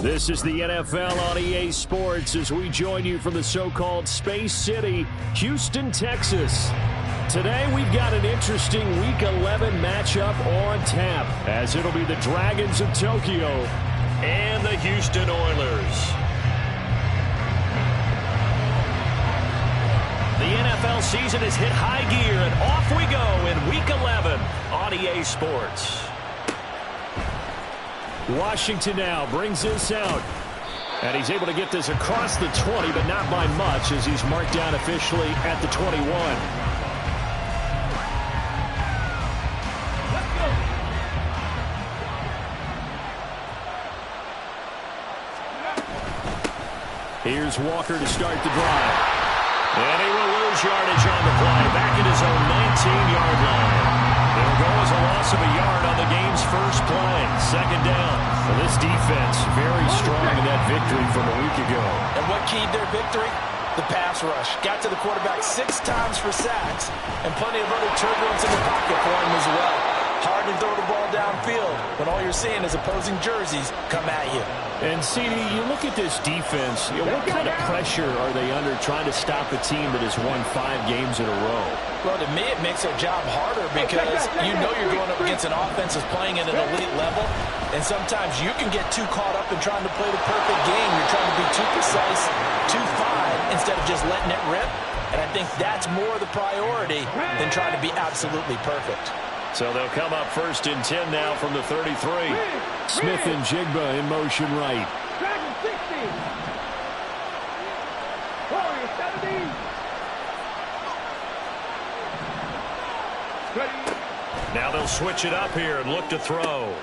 This is the NFL on EA Sports as we join you from the so-called Space City, Houston, Texas. Today we've got an interesting Week 11 matchup on tap, as it'll be the Dragons of Tokyo and the Houston Oilers. The NFL season has hit high gear, and off we go in Week 11 on EA Sports. Washington now brings this out. And he's able to get this across the 20, but not by much, as he's marked down officially at the 21. Here's Walker to start the drive. And he will lose yardage on the play, back at his own 19-yard line. It'll go as a loss of a yard on the game's first play. Second down. Well, this defense very strong in that victory from a week ago. And what keyed their victory? The pass rush. Got to the quarterback 6 times for sacks, and plenty of other turbulence in the pocket for him as well. Hard to throw the ball downfield when all you're seeing is opposing jerseys come at you. And, CD, you look at this defense, what kind of pressure are they under trying to stop a team that has won 5 games in a row? Well, to me, it makes their job harder because you know you're going up against an offense that's playing at an elite level, and sometimes you can get too caught up in trying to play the perfect game. You're trying to be too precise, too fine, instead of just letting it rip. And I think that's more the priority than trying to be absolutely perfect. So they'll come up first and 10 now from the 33. Smith and Jigba in motion right. Dragon 60. Warrior 70. Ready. Now they'll switch it up here and look to throw.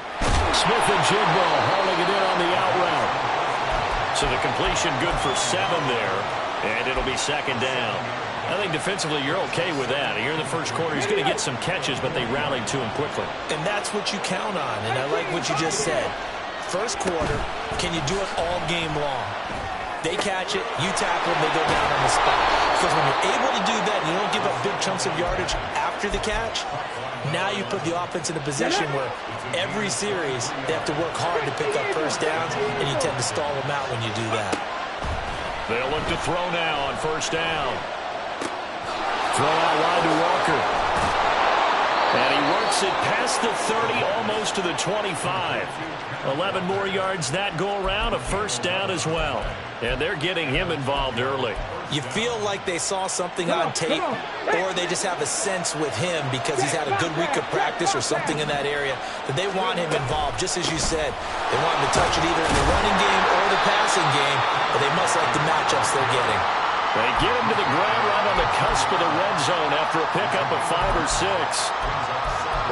Smith and Jigba hauling it in on the out route. So the completion good for 7 there, and it'll be second down. I think defensively you're okay with that. Here in the first quarter, he's going to get some catches, but they rallied to him quickly. And that's what you count on, and I like what you just said. First quarter, can you do it all game long? They catch it, you tackle them, they go down on the spot. Because when you're able to do that and you don't give up big chunks of yardage after the catch, now you put the offense in a position where every series they have to work hard to pick up first downs, and you tend to stall them out when you do that. They'll look to throw now on first down. Throw out wide to Walker. And he works it past the 30, almost to the 25. 11 more yards that go around, a first down as well. And they're getting him involved early. You feel like they saw something on tape, or they just have a sense with him because he's had a good week of practice or something in that area that they want him involved. Just as you said, they want him to touch it either in the running game or the passing game, but they must like the matchups they're getting. They get him to the ground right on the cusp of the red zone after a pickup of 5 or 6.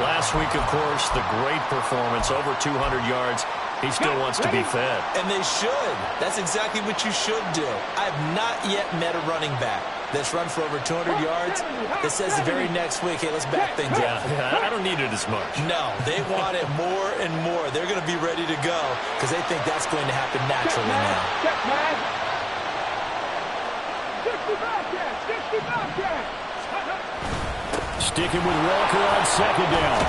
Last week, of course, the great performance, over 200 yards. He still wants to be fed. And they should. That's exactly what you should do. I have not yet met a running back that's run for over 200 yards that says the very next week, hey, let's back things up. Yeah, I don't need it as much. No, they want it more and more. They're going to be ready to go because they think that's going to happen naturally now. Sticking with Walker on second down.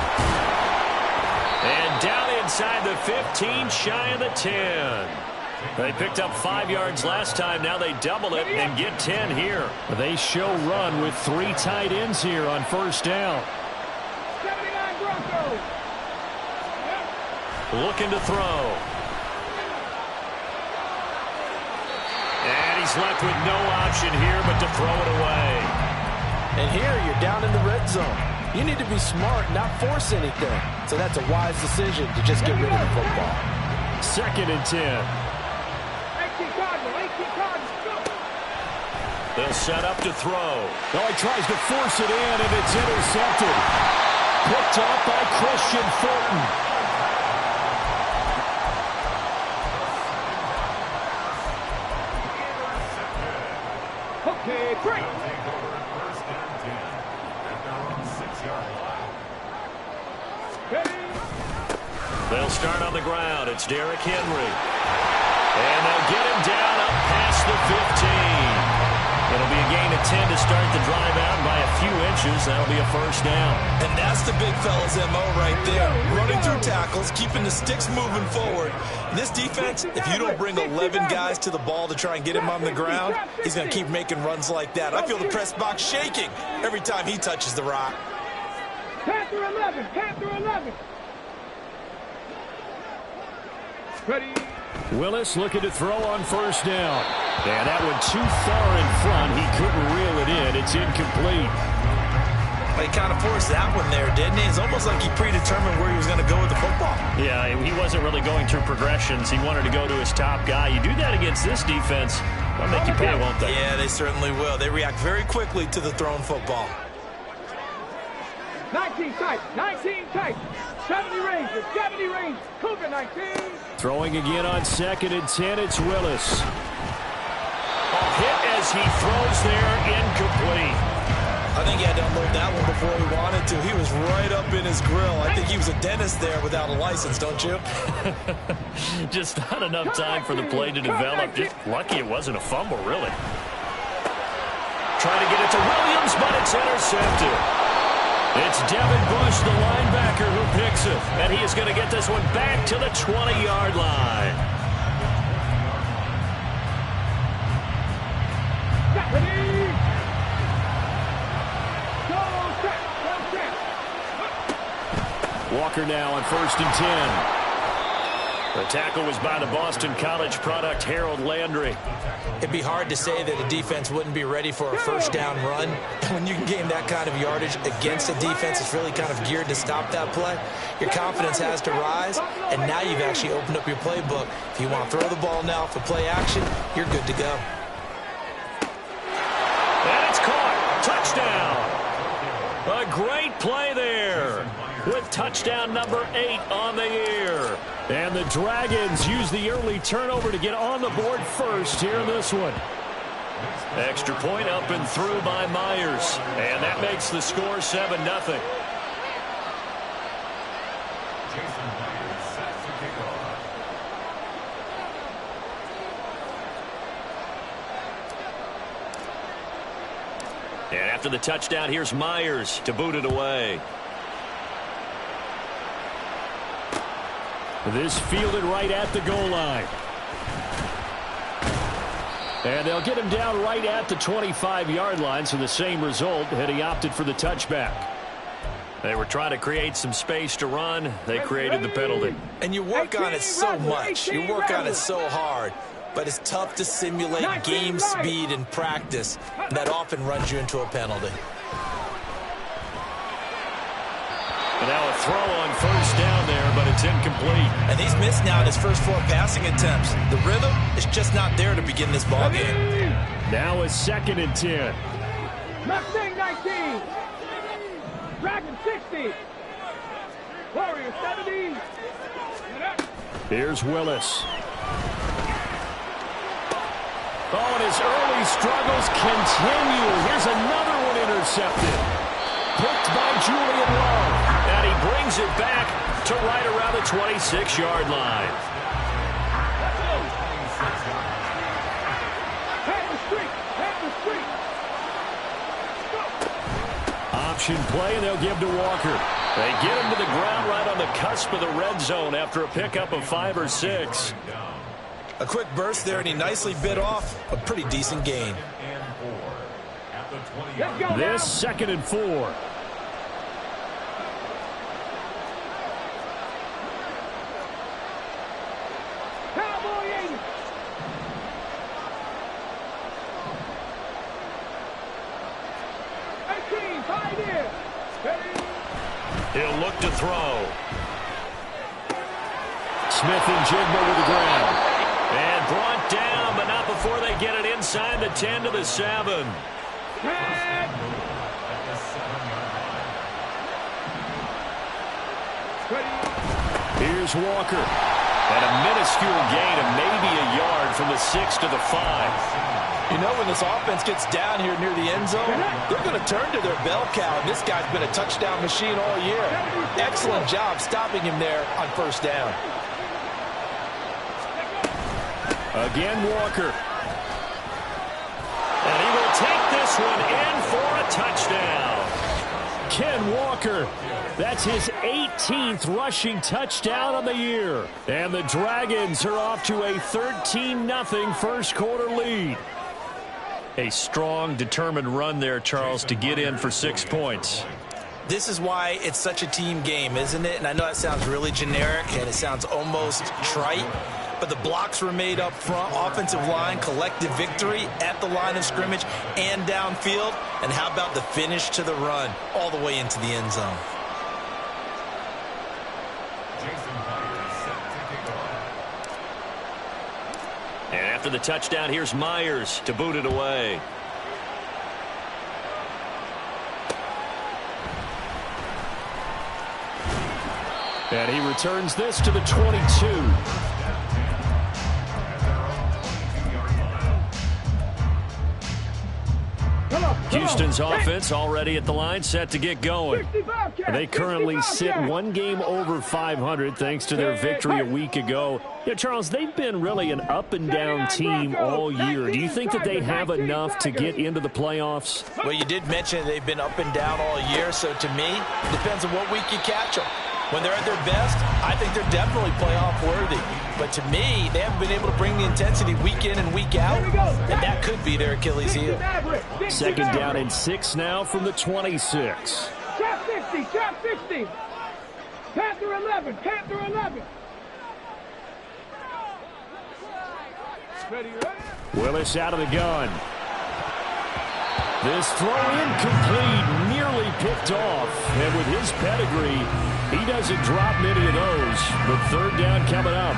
And down inside the 15, shy of the 10. They picked up 5 yards last time. Now they double it and get 10 here. They show run with 3 tight ends here on first down. 79 Broncos. Looking to throw. And he's left with no option here but to throw it away. And here you're down in the red zone. You need to be smart, not force anything. So that's a wise decision to just get rid of the football. Second and 10. 18 Cardinals, go. They'll set up to throw. Oh, he tries to force it in, and it's intercepted. Picked up by Christian Fulton. Okay, great. They'll start on the ground. It's Derrick Henry. And they'll get him down up past the 15. It'll be a gain of 10 to start the drive out by a few inches. That'll be a first down. And that's the big fella's MO right there. Running through tackles, keeping the sticks moving forward. This defense, if you don't bring 11 guys to the ball to try and get him on the ground, he's going to keep making runs like that. I feel the press box shaking every time he touches the rock. Panther 11, Panther 11. Ready. Willis looking to throw on first down. And that one too far in front. He couldn't reel it in. It's incomplete. Well, he kind of forced that one there, didn't he? It's almost like he predetermined where he was going to go with the football. Yeah, he wasn't really going through progressions. He wanted to go to his top guy. You do that against this defense, they'll make you pay, won't they? Yeah, they certainly will. They react very quickly to the thrown football. 19 tight, 19 tight. 70 Rangers, 70 Rangers. Cougar 19. Throwing again on 2nd and 10, it's Willis. A hit as he throws there, incomplete. I think he had to unload that one before he wanted to. He was right up in his grill. I think he was a dentist there without a license, don't you? Just not enough time for the play to develop. Just lucky it wasn't a fumble, really. Trying to get it to Williams, but it's intercepted. It's Devin Bush, the linebacker, who picks it. And he is going to get this one back to the 20-yard line. Walker now on 1st and 10. The tackle was by the Boston College product, Harold Landry. It'd be hard to say that a defense wouldn't be ready for a first down run. When you can gain that kind of yardage against a defense that's really kind of geared to stop that play, your confidence has to rise, and now you've actually opened up your playbook. If you want to throw the ball now for play action, you're good to go. And it's caught. Touchdown. A great play there with touchdown number 8 on the year. And the Dragons use the early turnover to get on the board first here in this one. Extra point up and through by Myers. And that makes the score 7-0. And after the touchdown, here's Myers to boot it away. This fielded right at the goal line. And they'll get him down right at the 25-yard line, so the same result, had he opted for the touchback. They were trying to create some space to run. They created the penalty. And you work on it so much. You work on it so hard. But it's tough to simulate game speed in practice. That often runs you into a penalty. And now a throw on first down there, but it's incomplete. And he's missed now his first 4 passing attempts. The rhythm is just not there to begin this ball game. Now a 2nd and 10. Mustang 19. Dragon 60. Warrior 70. Here's Willis. Oh, and his early struggles continue. Here's another one intercepted. Picked by Julian Love. And he brings it back to right around the 26-yard line. Option play, and they'll give to Walker. They get him to the ground right on the cusp of the red zone after a pickup of 5 or 6. A quick burst there, and he nicely bit off a pretty decent gain. This 2nd and 4. He'll look to throw. Smith and Jigba with the grab. And brought down, but not before they get it inside the 10 to the 7. Here's Walker. And a minuscule gain of maybe a yard from the 6 to the 5. You know, when this offense gets down here near the end zone, they're going to turn to their bell cow. This guy's been a touchdown machine all year. Excellent job stopping him there on first down. Again, Walker. And he will this one in for a touchdown. Ken Walker, that's his 18th rushing touchdown of the year. And the Dragons are off to a 13-0 first quarter lead. A strong, determined run there, Charles, to get in for 6 points. This is why it's such a team game, isn't it? And I know that sounds really generic and it sounds almost trite, but the blocks were made up front, offensive line, collective victory at the line of scrimmage and downfield. And how about the finish to the run all the way into the end zone? And after the touchdown, here's Myers to boot it away. And he returns this to the 22. Houston's offense already at the line, set to get going. They currently sit one game over 500 thanks to their victory a week ago. Yeah, Charles, they've been really an up-and-down team all year. Do you think that they have enough to get into the playoffs? Well, you did mention they've been up and down all year, so to me, it depends on what week you catch them. When they're at their best, I think they're definitely playoff worthy. But to me, they haven't been able to bring the intensity week in and week out, and that could be their Achilles heel. Second down and 6 now from the 26. Trap 60, trap 60. Panther 11, Panther 11. Ready. Willis out of the gun. This throw incomplete, nearly picked off. And with his pedigree, he doesn't drop many of those. But third down coming up.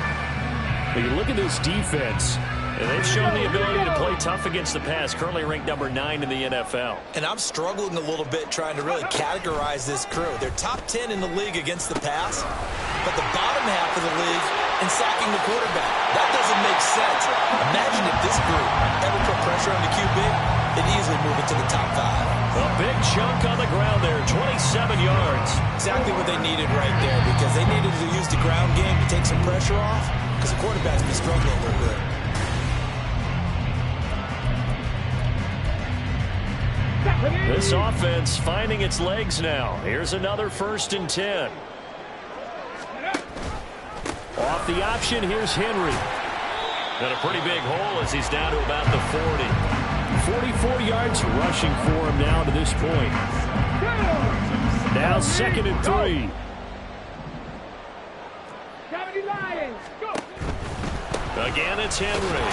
But you look at this defense, and they've shown the ability to play tough against the pass, currently ranked number 9 in the NFL. And I'm struggling a little bit trying to really categorize this crew. They're top 10 in the league against the pass, but the bottom half of the league in sacking the quarterback. That doesn't make sense. Imagine if this group ever put pressure on the QB, they'd easily move into the top 5. A big chunk on the ground there, 27 yards. Exactly what they needed right there, because they needed to use the ground game to take some pressure off, because the quarterback's been struggling a little bit. this offense finding its legs now. Here's another 1st and 10. Off the option, here's Henry. Got a pretty big hole as he's down to about the 40. 44 yards rushing for him now to this point. Now 2nd and 3. Again, it's Henry.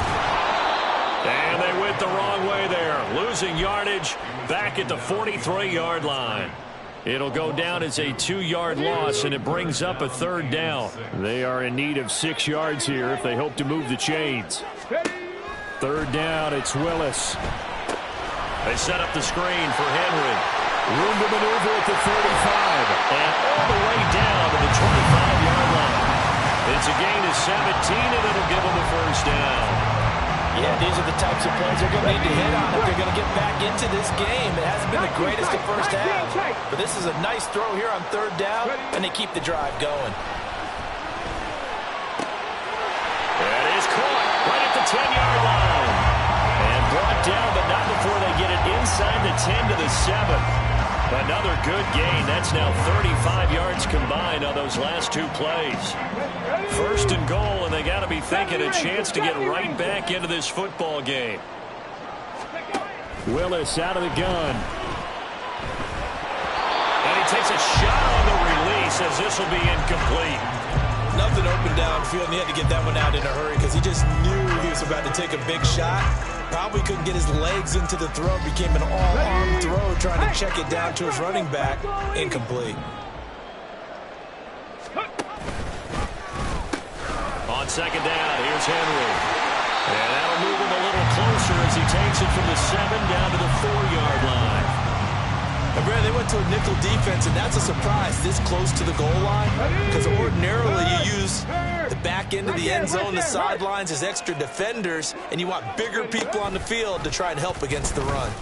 And they went the wrong way there. Losing yardage back at the 43-yard line. It'll go down as a 2-yard loss, and it brings up a 3rd down. They are in need of 6 yards here if they hope to move the chains. 3rd down, it's Willis. They set up the screen for Henry. Room to maneuver at the 35. And all the way down to the 25-yard line. It's a gain of 17, and it'll give them a 1st down. Yeah, these are the types of plays they're going to need to hit on if they're going to get back into this game. It hasn't been the greatest of first half, but this is a nice throw here on 3rd down, and they keep the drive going. That is caught right at the 10-yard line. And brought down, but not before they get it inside the 10 to the 7. Another good gain. That's now 35 yards combined on those last 2 plays. 1st and goal, and they got to be thinking a chance to get right back into this football game. Willis out of the gun. And he takes a shot on the release as this will be incomplete. Nothing open downfield, and he had to get that one out in a hurry because he just knew he was about to take a big shot. Probably couldn't get his legs into the throw. Became an all-arm throw trying to check it down to his running back. Incomplete. On 2nd down, here's Henry. And that'll move him a little closer as he takes it from the 7 down to the 4-yard line. And Brad, they went to a nickel defense, and that's a surprise this close to the goal line, because ordinarily you use the back end of the end zone, the sidelines as extra defenders, and you want bigger people on the field to try and help against the run.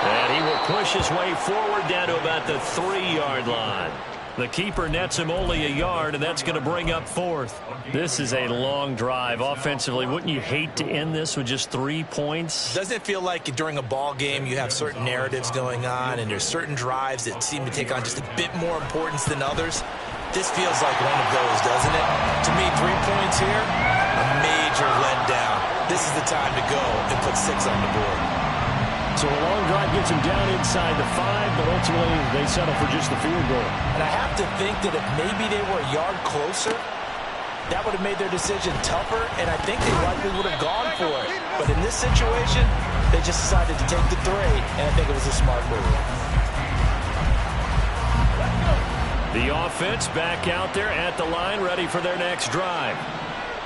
And he will push his way forward down to about the 3-yard line. The keeper nets him only a yard, and that's going to bring up fourth. This is a long drive offensively. Wouldn't you hate to end this with just 3 points? Doesn't it feel like during a ball game you have certain narratives going on and there's certain drives that seem to take on just a bit more importance than others? This feels like one of those, doesn't it? To me, 3 points here, a major letdown. This is the time to go and put 6 on the board. So a long drive gets him down inside the 5, but ultimately they settle for just the field goal. And I have to think that if maybe they were a yard closer, that would have made their decision tougher, and I think they likely would have gone for it. But in this situation, they just decided to take the 3, and I think it was a smart move. The offense back out there at the line, ready for their next drive.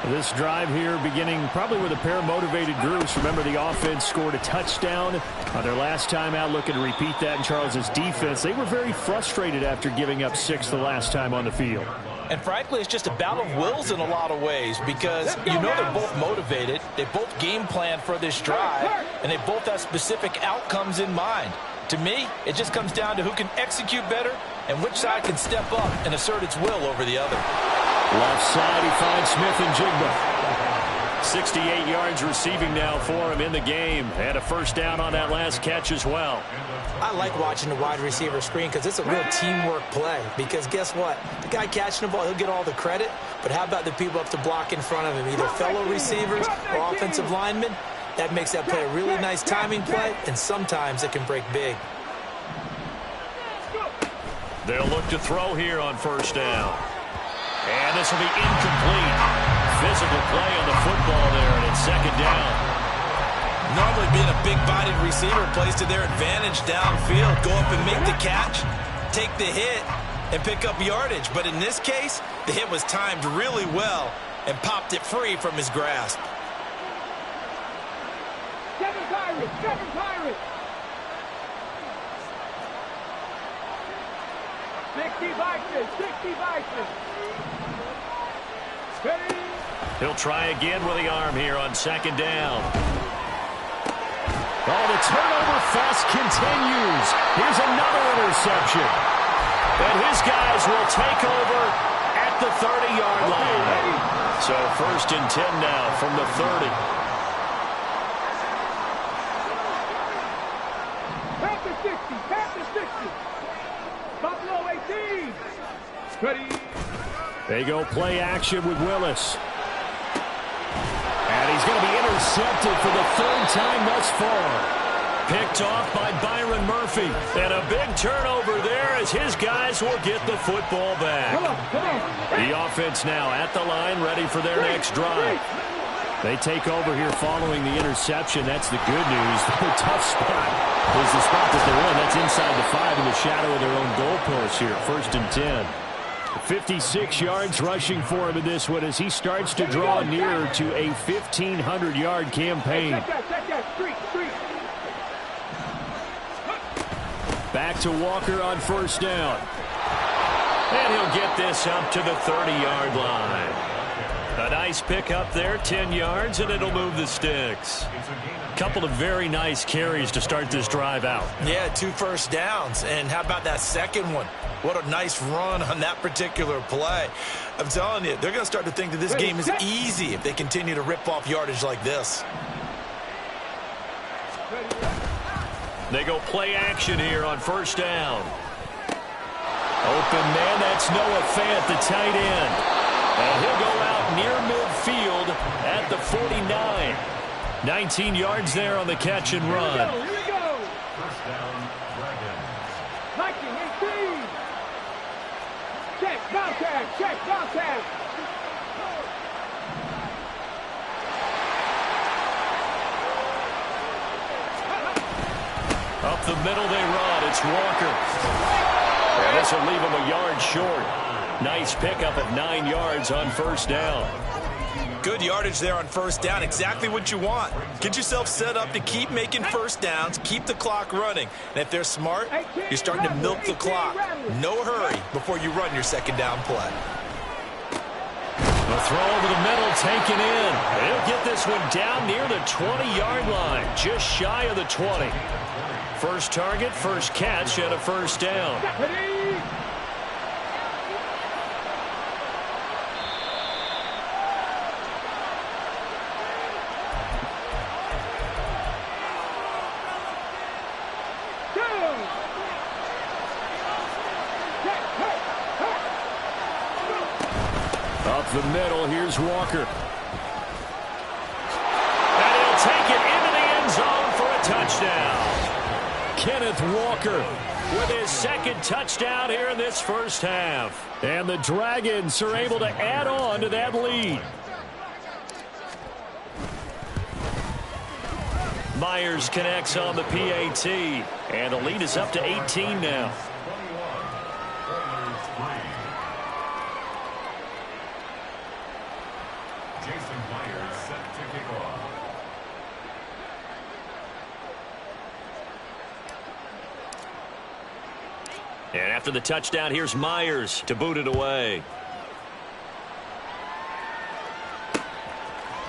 This drive here beginning probably with a pair of motivated groups. Remember, the offense scored a touchdown on their last time out, looking to repeat that in Charles's defense. They were very frustrated after giving up 6 the last time on the field. And frankly, it's just a battle of wills in a lot of ways because you know they're both motivated, they both game plan for this drive, and they both have specific outcomes in mind. To me, it just comes down to who can execute better and which side can step up and assert its will over the other. Left side, he finds Smith and Jigba. 68 yards receiving now for him in the game. And a first down on that last catch as well. I like watching the wide receiver screen because it's a real teamwork play. Because guess what? The guy catching the ball, he'll get all the credit. But how about the people up to block in front of him? Either fellow receivers or offensive linemen. That makes that play a really nice timing play. And sometimes it can break big. They'll look to throw here on first down. And this will be incomplete. Physical play on the football there, and it's second down. Normally being a big-bodied receiver plays to their advantage downfield. Go up and make the catch, take the hit, and pick up yardage. But in this case, the hit was timed really well and popped it free from his grasp. Seven Pirates! 60 Vikings! He'll try again with the arm here on second down. Oh, the turnover fest continues. Here's another interception. And his guys will take over at the 30-yard line. So first and 10 now from the 30. Past the 60. Buffalo 18. Ready. They go play action with Willis. And he's going to be intercepted for the 3rd time thus far. Picked off by Byron Murphy. And a big turnover there as his guys will get the football back. Come on. The offense now at the line, ready for their next drive. They take over here following the interception. That's the good news. The tough spot is the spot that they're in. That's inside the 5 in the shadow of their own goalpost here. 1st and 10. 56 yards rushing for him in this one as he starts to draw nearer to a 1,500-yard campaign. Back to Walker on first down. And he'll get this up to the 30-yard line. A nice pick up there, 10 yards, and it'll move the sticks. Couple of very nice carries to start this drive out. Yeah, 2 first downs. And how about that second one? What a nice run on that particular play. I'm telling you, they're going to start to think that this game is easy if they continue to rip off yardage like this. They go play action here on first down. Open man, that's Noah Fant, the tight end. And he'll go out near midfield at the 49. 19 yards there on the catch and run. Here we go. First down, Dragons. 19-18. Check, bounce tag. Up the middle they run. It's Walker. And this will leave him a yard short. Nice pickup of 9 yards on first down. Good yardage there on first down. Exactly what you want. Get yourself set up to keep making first downs, keep the clock running. And if they're smart, you're starting to milk the clock. No hurry before you run your second down play. The throw over the middle taken in. He'll get this one down near the 20-yard line, just shy of the 20. First target, first catch, and a first down. Up the middle, here's Walker. And he'll take it into the end zone for a touchdown. Kenneth Walker with his second touchdown here in this first half. And the Dragons are able to add on to that lead. Myers connects on the PAT. And the lead is up to 18 now. And after the touchdown, here's Myers to boot it away.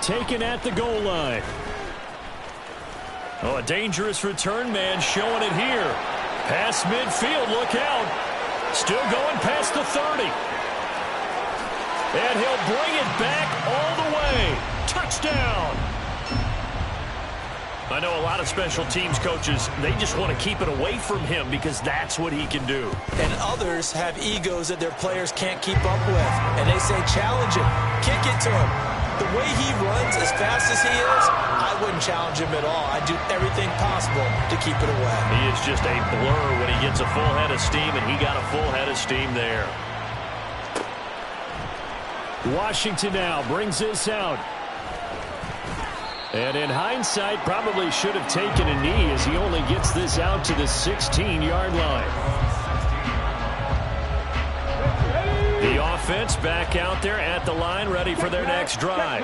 Taken at the goal line. Oh, a dangerous return man showing it here. Past midfield, look out. Still going past the 30. And he'll bring it back all the way. Touchdown. I know a lot of special teams coaches, they just want to keep it away from him because that's what he can do. And others have egos that their players can't keep up with. And they say, challenge him. Kick it to him. The way he runs as fast as he is, I wouldn't challenge him at all. I'd do everything possible to keep it away. He is just a blur when he gets a full head of steam, and he got a full head of steam there. Washington now brings this out. And in hindsight, probably should have taken a knee as he only gets this out to the 16-yard line. The offense back out there at the line, ready for their next drive.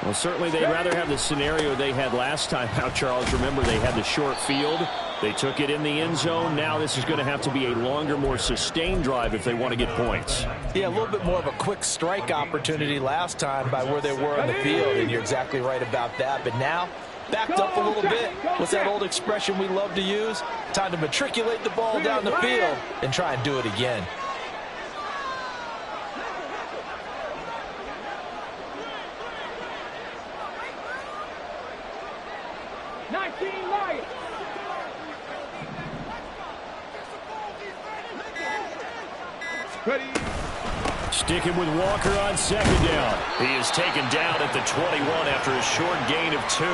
Well, certainly they'd rather have the scenario they had last time out, Charles. Remember, they had the short field. They took it in the end zone. Now this is going to have to be a longer, more sustained drive if they want to get points. Yeah, a little bit more of a quick strike opportunity last time by where they were on the field, and you're exactly right about that. But now, backed up a little bit. What's that old expression we love to use? Time to matriculate the ball down the field and try and do it again. Sticking with Walker on second down. He is taken down at the 21 after a short gain of 2.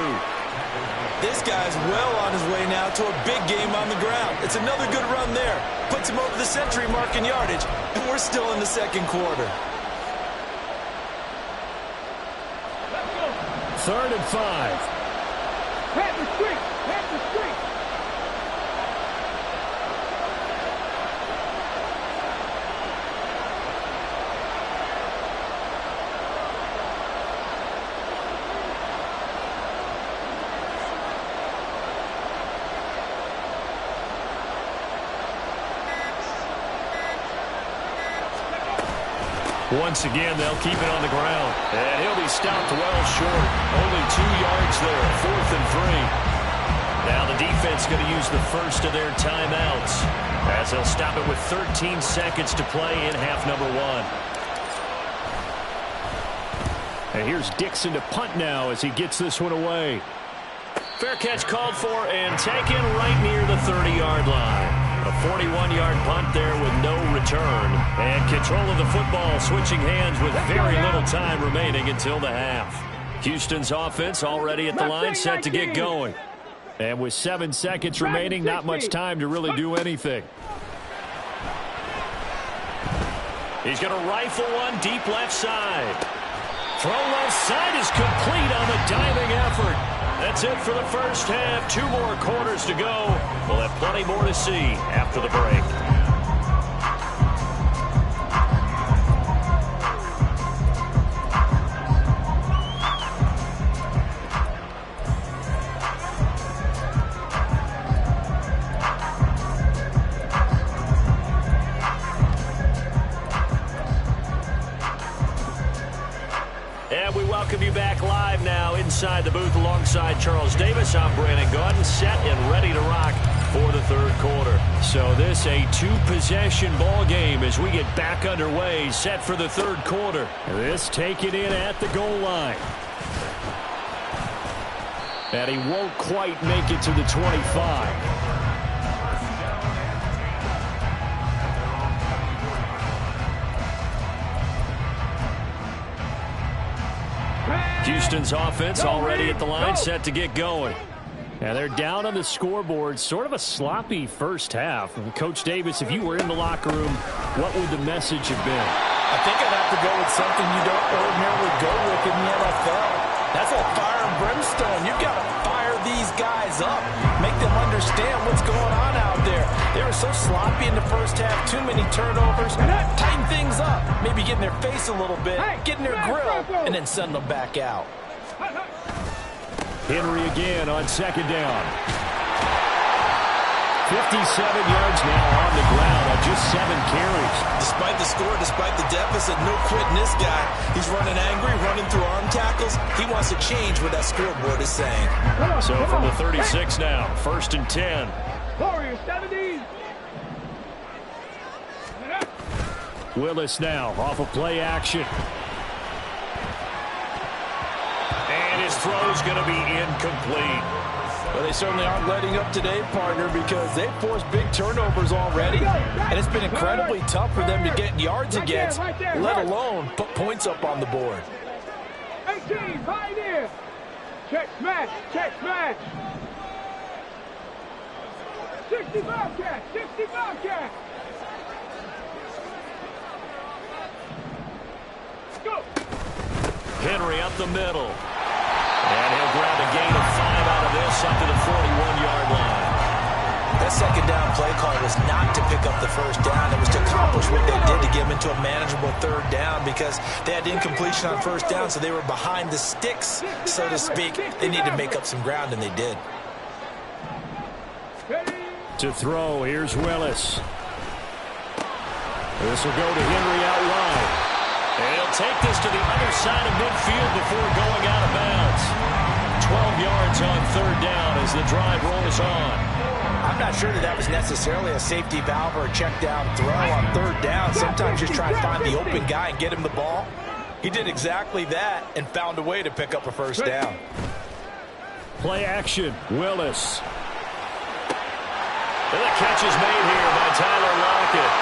This guy's well on his way now to a big game on the ground. It's another good run there. Puts him over the century mark in yardage, and we're still in the second quarter. 3rd and 5. Pat the street! Pat the street! Once again, they'll keep it on the ground. And he'll be stopped well short. Only 2 yards there, 4th and 3. Now the defense going to use the first of their timeouts as they'll stop it with 13 seconds to play in half number 1. And here's Dixon to punt now as he gets this one away. Fair catch called for and taken right near the 30-yard line. A 41-yard punt there with no return. And control of the football switching hands with very little time remaining until the half. Houston's offense already at the line, set to get going. And with 7 seconds remaining, not much time to really do anything. He's going to rifle one deep left side. Throw left side is complete on the diving effort. That's it for the first half. 2 more quarters to go. We'll have plenty more to see after the break. And we welcome you back live now inside the booth alongside Charles Davis. I'm Brandon Gaudin, set and ready to rock for the third quarter. So this a 2-possession ball game as we get back underway, set for the third quarter. This taken in at the goal line. And he won't quite make it to the 25. Houston's offense already at the line, set to get going. And they're down on the scoreboard. Sort of a sloppy first half. And Coach Davis, if you were in the locker room, what would the message have been? I think I'd have to go with something you don't ordinarily go with in the NFL. That's like fire and brimstone. You've got to fire these guys up. Make them understand what's going on out there. They were so sloppy in the first half. Too many turnovers. Tighten things up. Maybe get in their face a little bit. Get in their grill. And then send them back out. Henry again on second down. 57 yards now on the ground on just 7 carries. Despite the score, despite the deficit, no quitting this guy. He's running angry, running through arm tackles. He wants to change what that scoreboard is saying. So from the 36 now, 1st and 10. Warriors 70. Willis now off of play action. And his throw's going to be incomplete. Well, they certainly aren't letting up today, partner, because they've forced big turnovers already. And it's been incredibly tough for them to get yards against, let alone put points up on the board. 18, pioneer. Check smash, check smash. 60 Bobcat, 60 Bobcat. Go. Henry up the middle. And he'll grab a gain of 5 out of this up to the 41-yard line. That second down play call was not to pick up the first down. It was to accomplish what they did to get them into a manageable third down because they had incompletion on first down, so they were behind the sticks, so to speak. They needed to make up some ground, and they did. To throw, here's Willis. This will go to Henry out wide. And he'll take this to the other side of midfield before going out of bounds. 12 yards on third down as the drive rolls on. I'm not sure that was necessarily a safety valve or a check down throw on third down. Sometimes just try and find the open guy and get him the ball. He did exactly that and found a way to pick up a first down. Play action, Willis. And the catch is made here by Tyler Lockett.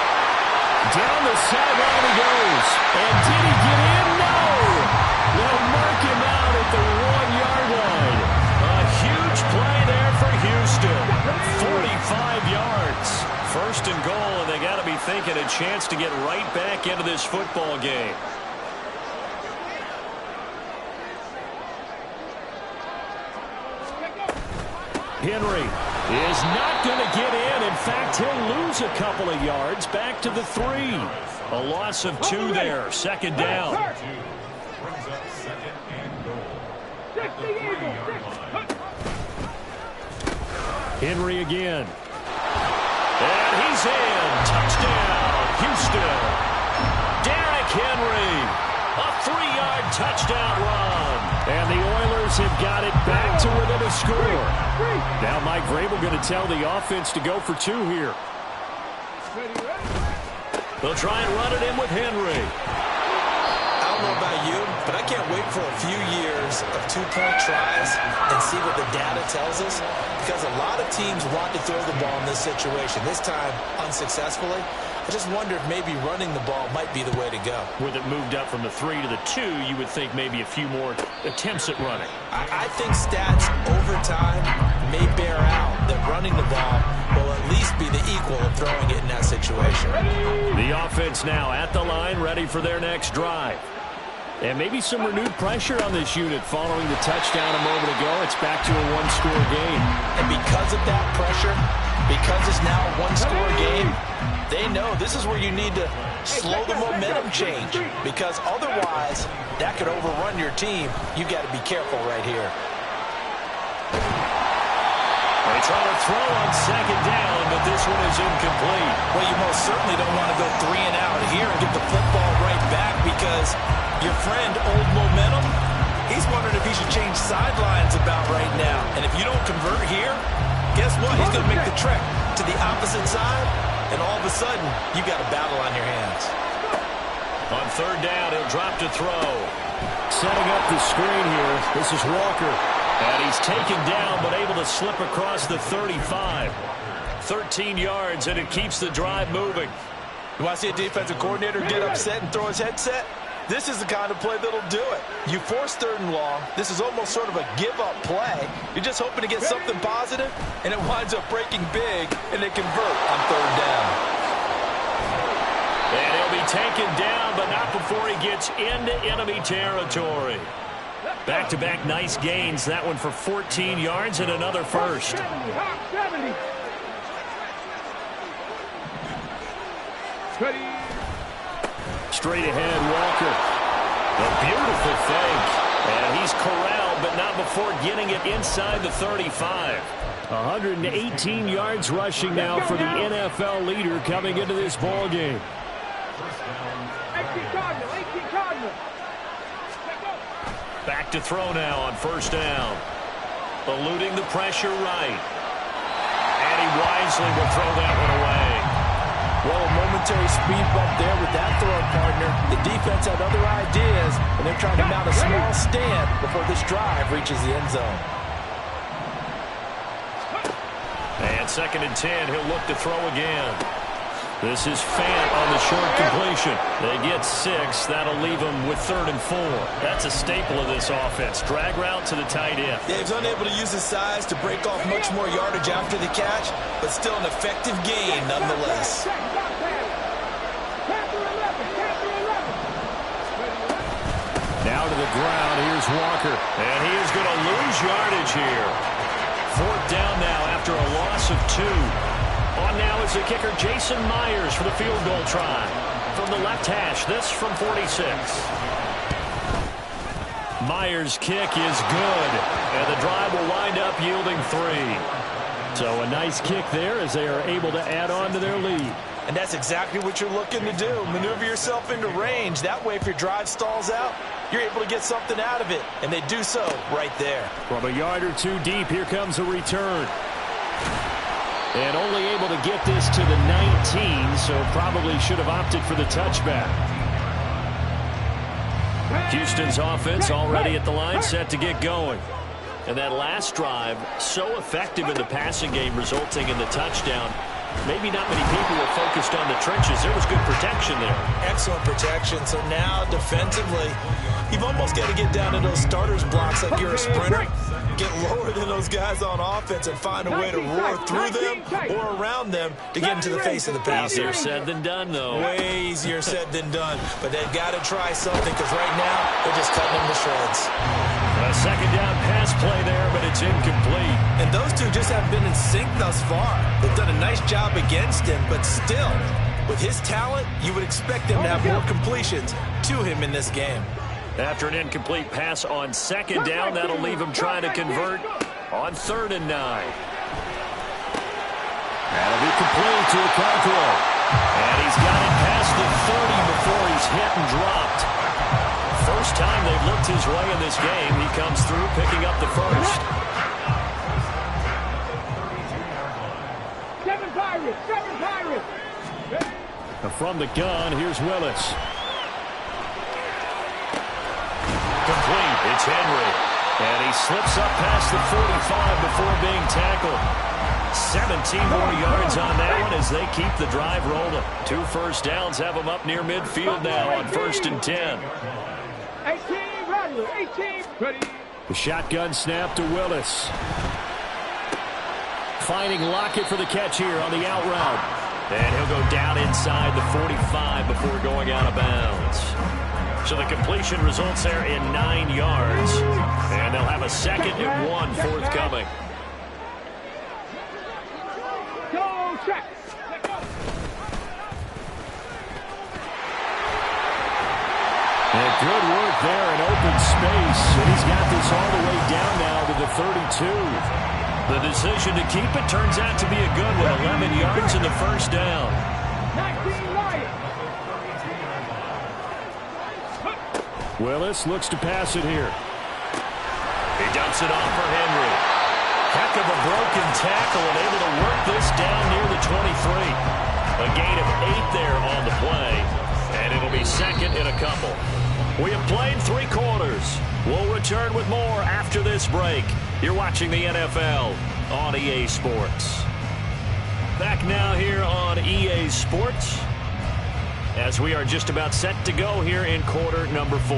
Down the sideline he goes. And did he get in? No! They'll mark him out at the 1-yard line. A huge play there for Houston. 45 yards. 1st and goal, and they got to be thinking a chance to get right back into this football game. Henry is not going to get in. In fact, he'll lose a couple of yards back to the 3. A loss of 2 there. 2nd down. Henry again. And he's in. Touchdown, Houston. Derrick Henry. A 3-yard touchdown run. And the Oilers have got it back to within a score. Now Mike Vrabel going to tell the offense to go for 2 here. They'll try and run it in with Henry. I don't know about you, but I can't wait for a few years of 2-point tries and see what the data tells us, because a lot of teams want to throw the ball in this situation. This time, unsuccessfully. I just wonder if maybe running the ball might be the way to go. With it moved up from the 3 to the 2, you would think maybe a few more attempts at running. I think stats over time may bear out that running the ball will at least be the equal of throwing it in that situation. The offense now at the line, ready for their next drive. And maybe some renewed pressure on this unit following the touchdown a moment ago. It's back to a 1-score game. And because of that pressure, because it's now a 1-score game, they know this is where you need to slow the momentum change, because otherwise that could overrun your team. You've got to be careful right here. They try to throw on 2nd down, but this one is incomplete. Well, you most certainly don't want to go 3 and out here and get the football right back, because your friend, Old Momentum, he's wondering if he should change sidelines about right now. And if you don't convert here, guess what? He's going to make the trek to the opposite side, and all of a sudden, you got a battle on your hands. On 3rd down, he'll drop to throw. Setting up the screen here. This is Walker. And he's taken down, but able to slip across the 35. 13 yards, and it keeps the drive moving. You want to see a defensive coordinator get upset and throw his headset? This is the kind of play that'll do it. You force 3rd and long. This is almost sort of a give-up play. You're just hoping to get something positive, and it winds up breaking big, and they convert on 3rd down. And he'll be taken down, but not before he gets into enemy territory. Back-to-back nice gains. That one for 14 yards and another first. 70. Straight ahead, Walker. A beautiful fake. And he's corralled, but not before getting it inside the 35. 118 yards rushing now for the NFL leader coming into this ball game. 18 Cardinal. Back to throw now on 1st down. Eluding the pressure right. And he wisely will throw that one away. Well, a momentary speed bump there with that throw partner. The defense had other ideas, and they're trying to mount a small stand before this drive reaches the end zone. And 2nd and 10, he'll look to throw again. This is Fant on the short completion. They get 6. That'll leave them with 3rd and 4. That's a staple of this offense. Drag route to the tight end. Dave's unable to use his size to break off much more yardage after the catch, but still an effective gain nonetheless. Now to the ground. Here's Walker. And he is going to lose yardage here. 4th down now after a loss of 2. On now is the kicker, Jason Myers, for the field goal try. From the left hash, this from 46. Myers' kick is good, and the drive will wind up yielding 3. So a nice kick there as they are able to add on to their lead. And that's exactly what you're looking to do. Maneuver yourself into range. That way, if your drive stalls out, you're able to get something out of it. And they do so right there. From a yard or 2 deep, here comes a return. And only able to get this to the 19, so probably should have opted for the touchback. Houston's offense already at the line, set to get going. And that last drive, so effective in the passing game, resulting in the touchdown. Maybe not many people were focused on the trenches. There was good protection there. Excellent protection. So now, defensively, you've almost got to get down to those starters blocks like you're a sprinter. Get lower than those guys on offense and find a way to roar through them or around them to get into the face of the passer. Easier said than done, though. Way easier said than done. But they've got to try something because right now they're just cutting them to shreds. A 2nd down pass play there, but it's incomplete. And those two just haven't been in sync thus far. They've done a nice job against him, but still, with his talent, you would expect him to have more completions to him in this game. After an incomplete pass on 2nd down, that'll leave him trying to convert on 3rd and 9. That'll be complete to Okonkwo. And he's got it past the 30 before he's hit and dropped. First time they've looked his way in this game. He comes through picking up the first. 7 Pirates. From the gun, here's Willis. Complete. It's Henry. And he slips up past the 45 before being tackled. 17 more yards on that one as they keep the drive rolling. 2 first downs have them up near midfield now on 1st and 10. 18, Rattler, 18. Ready. The shotgun snap to Willis. Finding Lockett for the catch here on the out route. And he'll go down inside the 45 before going out of bounds. So the completion results there in 9 yards. And they'll have a 2nd and 1 forthcoming. Go, check. And good work there in open space. And he's got this all the way down now to the 32. The decision to keep it turns out to be a good one. 11 yards in the first down. 19 Lions. Willis looks to pass it here. He dumps it off for Henry. Heck of a broken tackle and able to work this down near the 23. A gain of 8 there on the play. And it'll be 2nd and a couple. We have played 3 quarters. We'll return with more after this break. You're watching the NFL on EA Sports. Back now here on EA Sports. as we are just about set to go here in quarter number 4.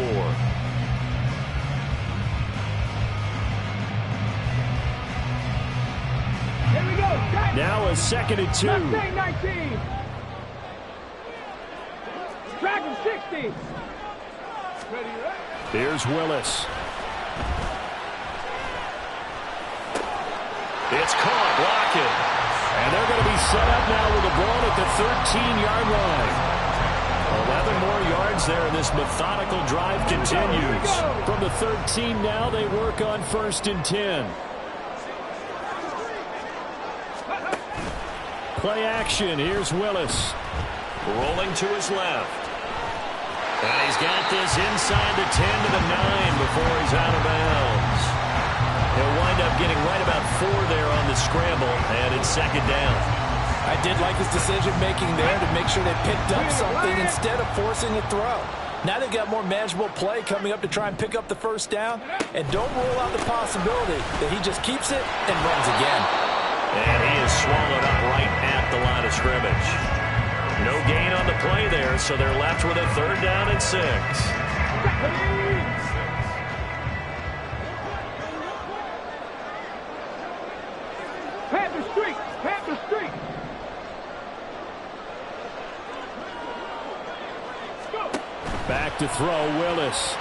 Here we go. Now a 2nd and 2. Mustang 19. Dragon 60. Ready, right? Here's Willis. It's caught, blocking. And they're going to be set up now with the ball at the 13-yard line. 11 more yards there, and this methodical drive continues. From the 13 now, they work on 1st and 10. Play action. Here's Willis. Rolling to his left. And he's got this inside the 10 to the 9 before he's out of bounds. He'll wind up getting right about 4 there on the scramble, and it's 2nd down. I did like his decision-making there to make sure they picked up something instead of forcing a throw. Now they've got more manageable play coming up to try and pick up the 1st down, and don't rule out the possibility that he just keeps it and runs again. And he is swallowed up right at the line of scrimmage. No gain on the play there, so they're left with a 3rd down and 6. Panther Street. Panther Street. Go. Back to throw, Willis.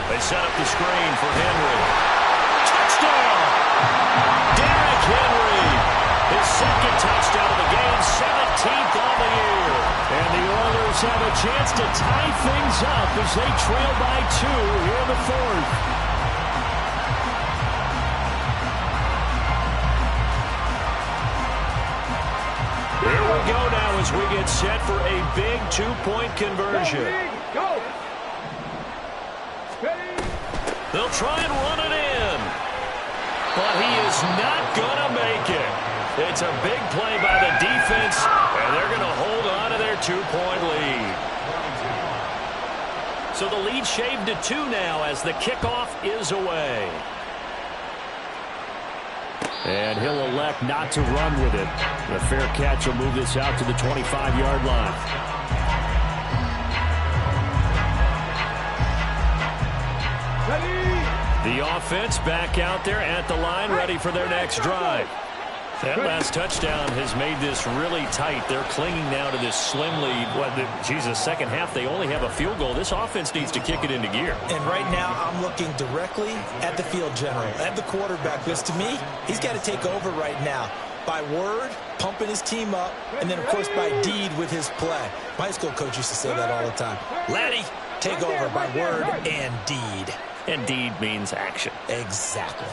They set up the screen for Henry. Touchdown! Derrick Henry. His 2nd touchdown of the game, 17th on the year. And the Oilers have a chance to tie things up as they trail by 2 here in the 4th. Here we go now as we get set for a big 2-point conversion. Go. Ready. They'll try and run it in. But he is not going to make it. It's a big play by the defense, and they're going to hold on to their 2-point lead. So the lead shaved to 2 now as the kickoff is away. And he'll elect not to run with it. The fair catch will move this out to the 25-yard line. Ready. The offense back out there at the line, ready for their next drive. That last touchdown has made this really tight. They're clinging now to this slim lead. Second half, they only have a field goal. This offense needs to kick it into gear. And right now, I'm looking directly at the field general, at the quarterback, because to me, he's got to take over right now. By word, pumping his team up, and then, of course, by deed with his play. My high school coach used to say that all the time. Laddie, take over by word and deed. And deed means action. Exactly.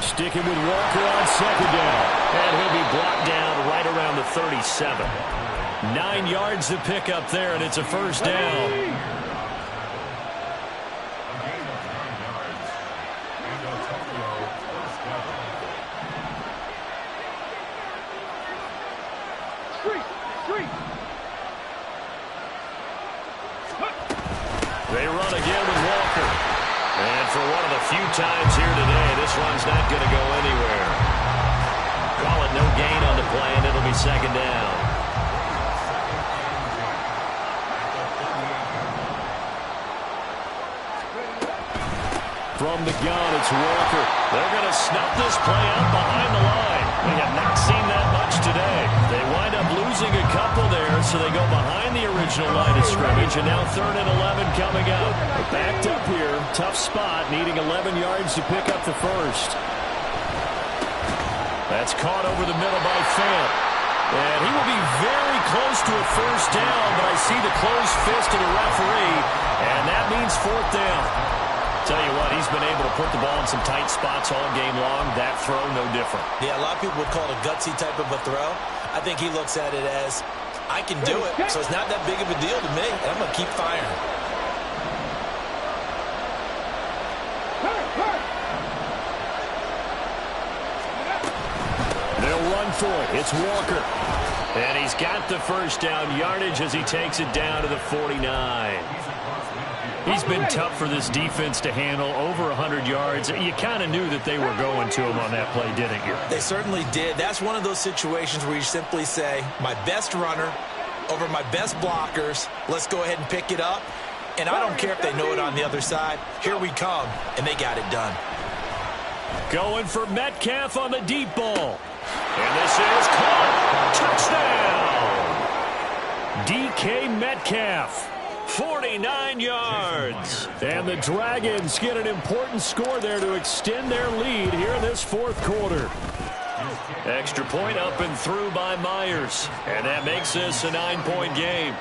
Sticking with Walker on 2nd down. And he'll be blocked down right around the 37. 9 yards to pick up there, and it's a 1st down. They run again with Walker. And for one of the few times here today, this run's not going to go anywhere. Call it no gain on the play, and it'll be 2nd down. From the gun, it's Walker. They're going to snuff this play out behind the line. We have not seen that much today. They wind up losing a couple there, so they go behind the original line of scrimmage, and now 3rd and 11 coming up. Backed up here. Tough spot, needing 11 yards to pick up the 1st. That's caught over the middle by Fant. And he will be very close to a 1st down, but I see the closed fist of the referee, and that means 4th down. Tell you what, he's been able to put the ball in some tight spots all game long. That throw, no different. Yeah, a lot of people would call it a gutsy type of a throw. I think he looks at it as, I can do it, so it's not that big of a deal to me, and I'm going to keep firing. They'll run for it. It's Walker. And he's got the 1st down yardage as he takes it down to the 49. He's been tough for this defense to handle, over 100 yards. You kind of knew that they were going to him on that play, didn't you? They certainly did. That's one of those situations where you simply say, my best runner over my best blockers. Let's go ahead and pick it up. And I don't care if they know it on the other side. Here we come, and they got it done. Going for Metcalf on the deep ball. And this is caught. Touchdown! DK Metcalf. 49 yards. And the Dragons get an important score there to extend their lead here in this fourth quarter. Extra point up and through by Myers. And that makes this a 9-point game.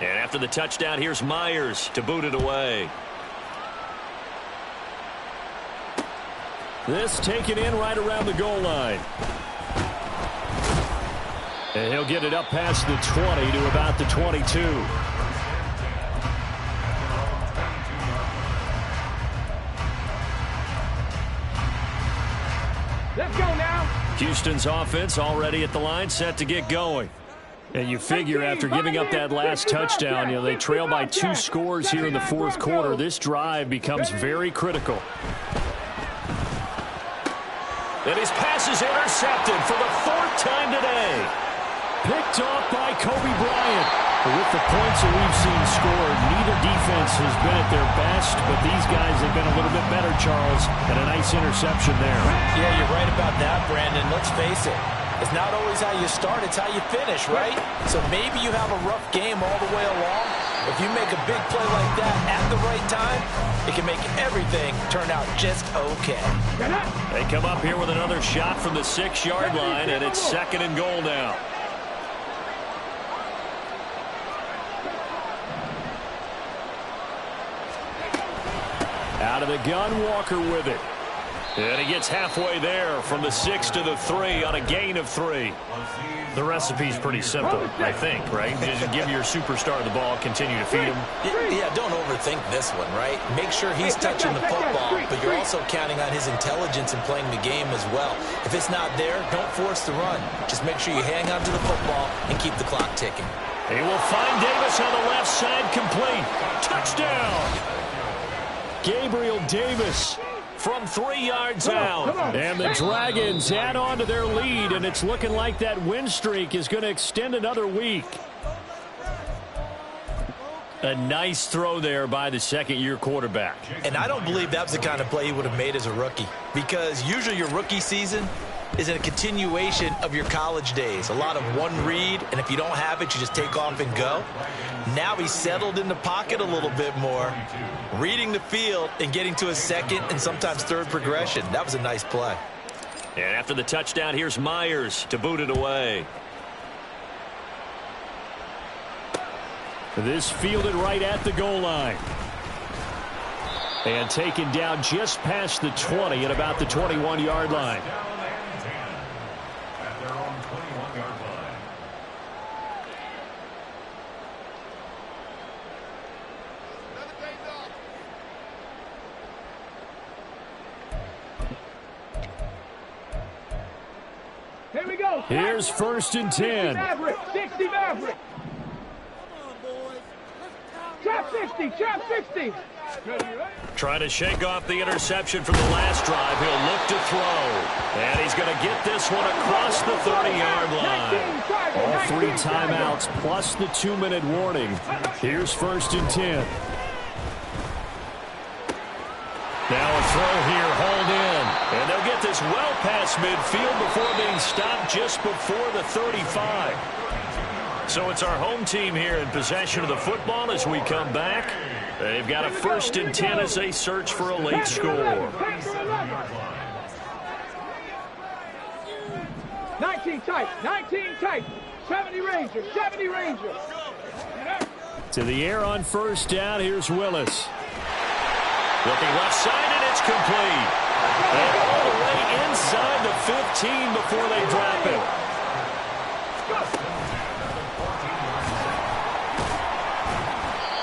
And after the touchdown, here's Myers to boot it away. This taken in right around the goal line. And he'll get it up past the 20 to about the 22. Let's go now. Houston's offense already at the line, set to get going. And you figure after giving up that last touchdown, they trail by 2 scores here in the fourth quarter. This drive becomes very critical. And his pass is intercepted for the 4th time today. Picked off by Kobe Bryant. With the points that we've seen scored, neither defense has been at their best, but these guys have been a little bit better, Charles, and a nice interception there. Yeah, you're right about that, Brandon. Let's face it. It's not always how you start, it's how you finish, right? So maybe you have a rough game all the way along. If you make a big play like that at the right time, it can make everything turn out just okay. They come up here with another shot from the 6-yard line, and it's 2nd and goal now. Out of the gun, Walker with it. And he gets halfway there from the 6 to the 3 on a gain of 3. The recipe's pretty simple, I think, right? Just give your superstar the ball, continue to feed him. Yeah, don't overthink this one, right? Make sure he's touching the football, but you're also counting on his intelligence in playing the game as well. If it's not there, don't force the run. Just make sure you hang on to the football and keep the clock ticking. He will find Davis on the left side, complete. Touchdown! Gabriel Davis from 3 yards out. And the Dragons add on to their lead, and it's looking like that win streak is going to extend another week. A nice throw there by the 2nd-year quarterback. And I don't believe that was the kind of play he would have made as a rookie, because usually your rookie season is a continuation of your college days. A lot of one read, and if you don't have it, you just take off and go. Now he's settled in the pocket a little bit more, reading the field and getting to a 2nd and sometimes 3rd progression. That was a nice play. And after the touchdown, here's Myers to boot it away. This fielded right at the goal line. And taken down just past the 20 at about the 21-yard line. Here we go. Here's 1st and 10. 60 Maverick. Trap 60, trap 60. Trying to shake off the interception from the last drive. He'll look to throw. And he's going to get this one across the 30-yard line. All 3 timeouts plus the 2-minute warning. Here's 1st and 10. Now a throw here, hauled in. And they'll get this well past midfield before being stopped just before the 35. So it's our home team here in possession of the football as we come back. They've got a 1st and 10 as they search for a late score. 19 tight, 19 tight. 70 Rangers, 70 Rangers. To the air on 1st down, here's Willis. Looking left side, and it's complete. And all the way inside the 15 before they drop it.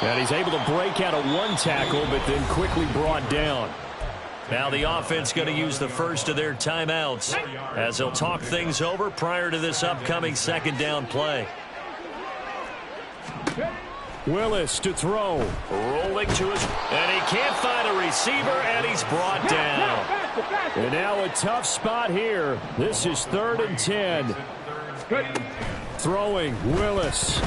And he's able to break out of 1 tackle, but then quickly brought down. Now the offense going to use the first of their timeouts as they'll talk things over prior to this upcoming 2nd down play. Willis to throw. Rolling to his, and he can't find a receiver, and he's brought down. And now a tough spot here. This is 3rd and 10. Throwing, Willis.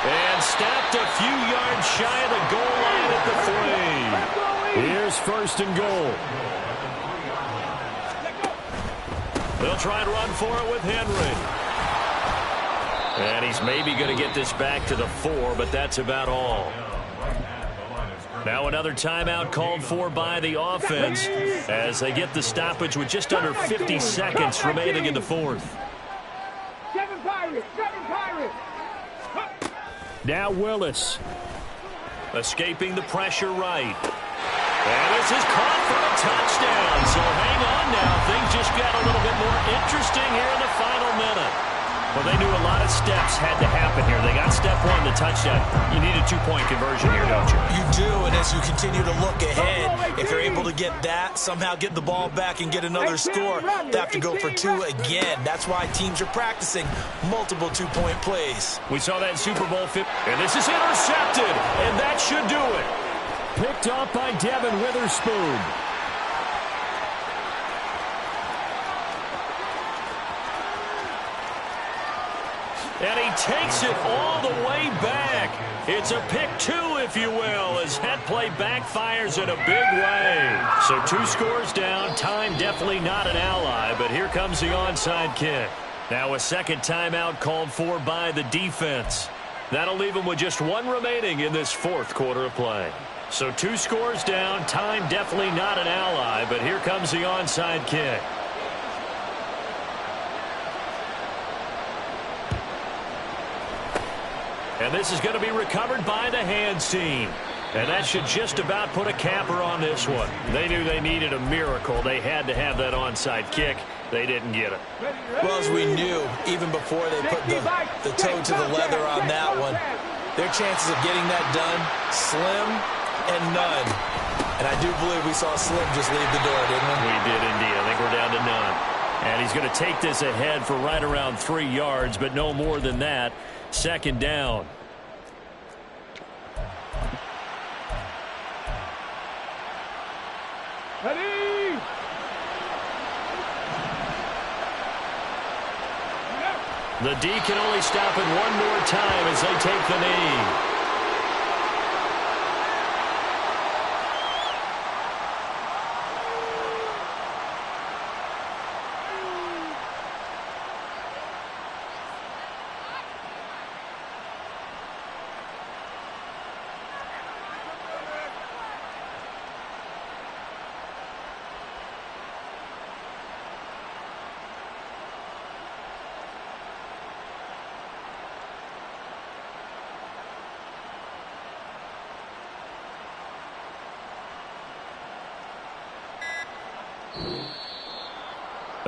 And stopped a few yards shy of the goal line at the 3. Here's 1st and goal. They'll try and run for it with Henry. And he's maybe going to get this back to the 4, but that's about all. Now another timeout called for by the offense as they get the stoppage with just under 50 seconds remaining in the 4th. 7 Pirates! 7 Pirates! Now Willis. Escaping the pressure right. And this is caught for a touchdown. So hang on now. Things just got a little bit more interesting here in the final minute. Well, they knew a lot of steps had to happen here. They got step 1, the touchdown. You need a 2-point conversion here, don't you? You do, and as you continue to look ahead, if you're able to get that, somehow get the ball back and get another score, they have to go for 2 again. That's why teams are practicing multiple 2-point plays. We saw that Super Bowl 50, and this is intercepted, and that should do it. Picked off by Devin Witherspoon. And he takes it all the way back. It's a pick 2, if you will, as that play backfires in a big way. So 2 scores down. Time definitely not an ally, but here comes the onside kick. Now a second timeout called for by the defense. That'll leave them with just 1 remaining in this 4th quarter of play. So 2 scores down. Time definitely not an ally, but here comes the onside kick. And this is going to be recovered by the hands team. And that should just about put a capper on this one. They knew they needed a miracle. They had to have that onside kick. They didn't get it. Well, as we knew, even before they put the toe to the leather on that one, their chances of getting that done, slim and none. And I do believe we saw Slim just leave the door, didn't we? We did indeed. I think we're down to none. And he's going to take this ahead for right around 3 yards, but no more than that. 2nd down. Ready? The D can only stop it one more time as they take the knee.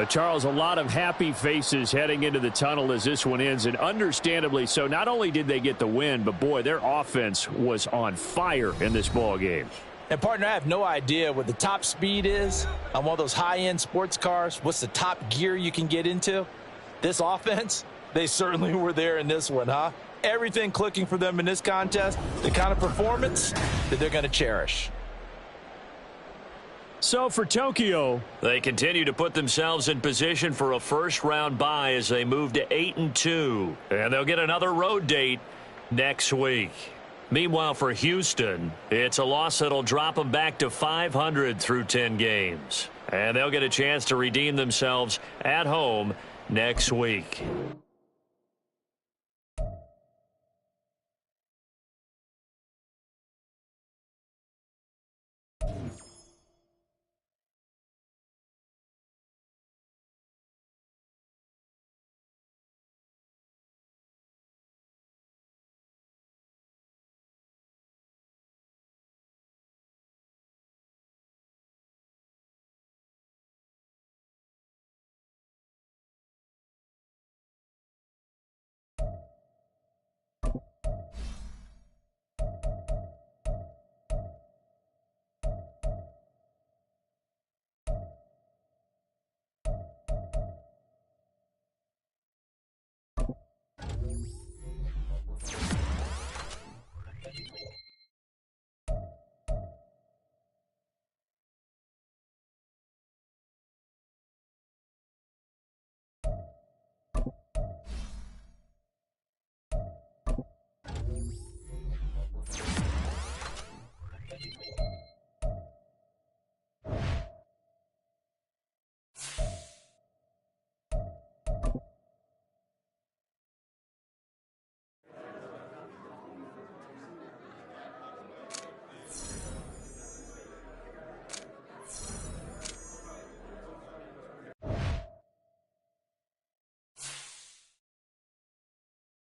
Charles, a lot of happy faces heading into the tunnel as this one ends, and understandably so. Not only did they get the win, but, boy, their offense was on fire in this ball game. And, partner, I have no idea what the top speed is on one of those high-end sports cars. What's the top gear you can get into? This offense, they certainly were there in this one, huh? Everything clicking for them in this contest, the kind of performance that they're going to cherish. So for Tokyo, they continue to put themselves in position for a first-round bye as they move to 8-2. And they'll get another road date next week. Meanwhile, for Houston, it's a loss that'll drop them back to 500 through 10 games. And they'll get a chance to redeem themselves at home next week.